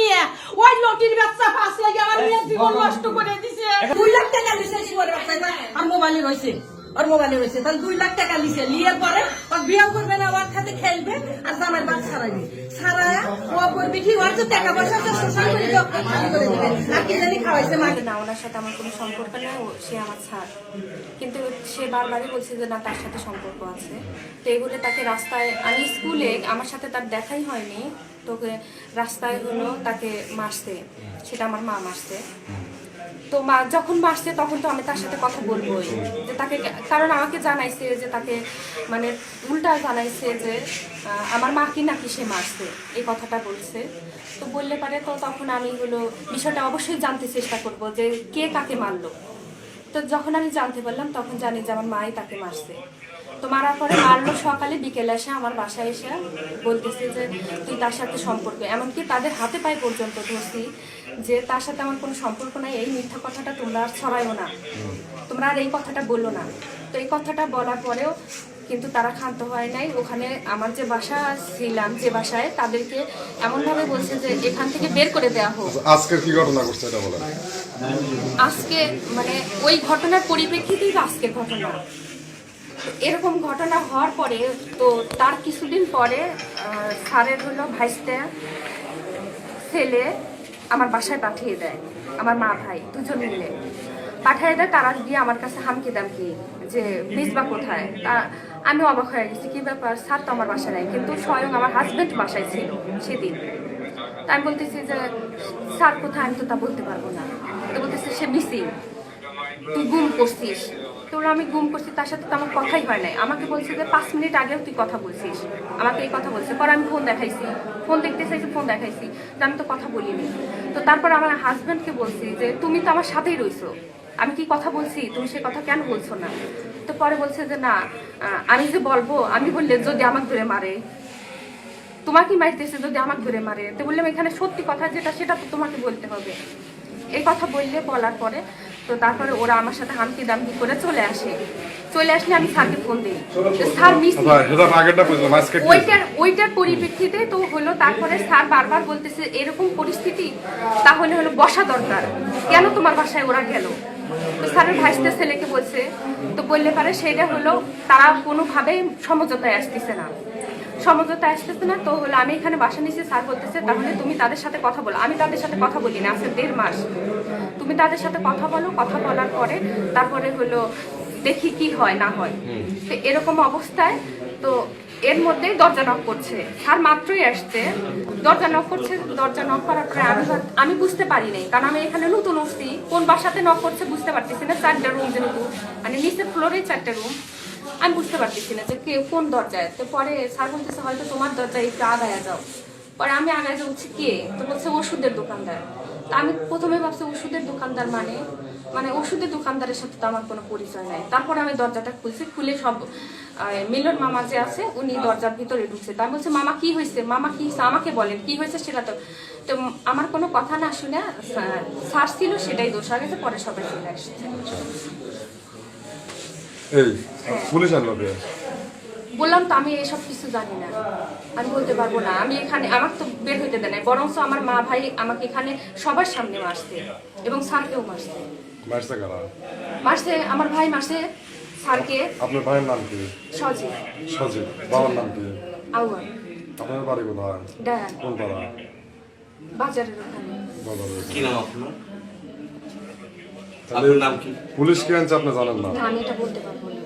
মেয়ে ওই লটির বাচ্চা পাস লাগে আমার মেয়ের জীবন নষ্ট করে দিছে 2 লাখ টাকা লিছে জীবনের বাচ্চা আর মোবাইলে রইছে আর মোবাইলে রয়েছে তাহলে 2 লাখ টাকা লিছে লিয়ে পরে ওর বিয়ে করবে না ওর সাথে খেলবে আর জামাই বাদ ছাড়াইবে ছাড়ায়া ও করবে কি ওর তো টাকা পয়সা তো শোষণ করে ডক্টর খালি করে দিবে আর কি জানি খাওয়াইছে মাকে না ওনার সাথে আমার কোনো সম্পর্ক নেই সে আমার ছাড় কিন্তু সে বারবারই বলছে যে না তার সাথে সম্পর্ক আছে তো এই বলে তাকে রাস্তায় আমি স্কুলে আমার সাথে তার দেখাই হয়নি তোকে রাস্তায় হলো তাকে মারছে সেটা আমার মা মারছে তো মা যখন মারছে তখন তো আমি তার সাথে কথা বলবোই যে তাকে কারণ আমাকে জানাইছে যে তাকে মানে উল্টা জানাইছে যে আমার মা কি নাকি সে মারছে এই কথাটা বলছে তো বললে পারে তো তখন আমি হলো বিষয়টা অবশ্যই জানতে চেষ্টা করব যে কে কাকে মারলো তো যখন আমি জানতে পারলাম তখন জানি যে আমার মাই তাকে মারছে তো মারার পরে মারলো সকালে বিকেলে এসে আমার বাসায় এসে বলতেছে যে তুই তার সাথে সম্পর্ক এমনকি তাদের হাতে পায়ে পর্যন্ত ধরছি যে তার সাথে আমার কোনো সম্পর্ক নাই এই মিথ্যা কথাটা তোমরা আর ছড়াইও না তোমরা আর এই কথাটা বললো না তো এই কথাটা বলার পরেও কিন্তু তারা ক্ষান্ত হয় নাই ওখানে আমার যে বাসা ছিলাম যে বাসায় তাদেরকে এমনভাবে বলছে যে এখান থেকে বের করে দেওয়া হোক আজকে কি ঘটনা ঘটছে এটা বলেন আজকে মানে ওই ঘটনার পরিপ্রেক্ষিতেই আজকের ঘটনা এরকম ঘটনা হওয়ার পরে তো তার কিছুদিন পরে স্যারের হলো ভাইস্তে ছেলে আমার বাসায় পাঠিয়ে দেয় আমার মা ভাই দুজন মিলে পাঠিয়ে দেয় তারা গিয়ে আমার কাছে হামকি দামকি যে বেচবা কোথায় তা আমি অবাক হয়ে গেছি কি ব্যাপার স্যার তো আমার বাসায় নাই কিন্তু স্বয়ং আমার হাজব্যান্ড বাসায় ছিল সেদিন তা আমি বলতেছি যে স্যার কোথায় আমি তো তা বলতে পারবো না তো বলতেছে সে মিসিং তুই গুম করছিস তোর আমি গুম করছি তার সাথে তো আমার কথাই হয় নাই আমাকে বলছে যে 5 মিনিট আগেও তুই কথা বলছিস আমাকে এই কথা বলছে পরে আমি ফোন দেখাইছি ফোন দেখতে চাইছি ফোন দেখাইছি যে আমি তো কথা বলিনি তো তারপর আমার হাজব্যান্ডকে বলছি যে তুমি তো আমার সাথেই রইছো আমি কি কথা বলছি তুমি সে কথা কেন বলছো না তো পরে বলছে যে না আমি যে বলবো আমি বললে যদি আমাকে ধরে মারে তোমাকে মারতেছে যদি আমাকে ধরে মারে তো বললাম এখানে সত্যি কথা যেটা সেটা তো তোমাকে বলতে হবে এই কথা বললে বলার পরে তো তারপরে ওরা আমার সাথে হামকি দামকি করে চলে আসলে আমি স্যারকে ফোন দিই স্যার মিস ওইটার পরিপ্রেক্ষিতে তো হলো তারপরে স্যার বারবার বলতেছে এরকম পরিস্থিতি তাহলে হলো বসা দরকার কেন তোমার বাসায় ওরা গেল তো স্যারের ভাইস্তে ছেলেকে বলছে তো বললে পারে সেটা হলো তারা কোনোভাবেই সমঝোতায় আসতেছে না তো হলো আমি এখানে বাসা নিয়েছি স্যার বলতেছে তাহলে তুমি তাদের সাথে কথা বলো আমি তাদের সাথে কথা বলি না আজকে 1.5 মাস তুমি তাদের সাথে কথা বলো কথা বলার পরে তারপরে হলো দেখি কি হয় না হয় তো এরকম অবস্থায় তো এর মধ্যেই দরজা নক করছে স্যার মাত্রই আসছে দরজা নক করার পরে আমি বুঝতে পারি নাই কারণ আমি এখানে নতুন উঠছি কোন বাসাতে নক করছে বুঝতে পারতেছি না 4টা রুম যেহেতু মানে নিচে ফ্লোরে 4টা রুম আমি বুঝতে পারতেছি না যে কে কোন দরজায় তো পরে স্যার বলতেছে হয়তো তোমার দরজায় একটু আগায় যাও পরে আমি আগায় যাচ্ছি কে তো বলছে ওষুধের দোকানদার তা আমি প্রথমে ভাবছি ওষুধের দোকানদার মানে ওষুধের দোকানদারের সাথে তো আমার কোনো পরিচয় নাই তারপরে আমি দরজাটা খুলে সব মিলন মামা যে আছে উনি দরজার ভিতরে ঢুকছে তা আমি বলছি মামা কি হয়েছে আমাকে বলেন কি হয়েছে সেটা তো আমার কোনো কথা না শুনে স্যার ছিল সেটাই দোষ হয়ে গেছে পরে সবাই চলে আসছে পুলিশ আনলো বললাম তো আমি এসব কিছু জানি না আমি বলতে পারবো না আমি এখানে আমাকে তো বের হইতে দেয় না বরঞ্চ আমার মা ভাই আমাকে এখানে সবার সামনে মারছে এবং স্যারকেও মারছে আমার ভাই মারছে স্যারকে আপনার ভাইয়ের নাম কি সজীব বাবার নাম কি আউয়াল আপনার বাড়ি কোথায় ডায়ান কোন পাড়া বাজারের ওখানে কি নাম আপনার নাম কি পুলিশ কি আনছে আপনি জানেন না আমি এটা বলতে পারবো না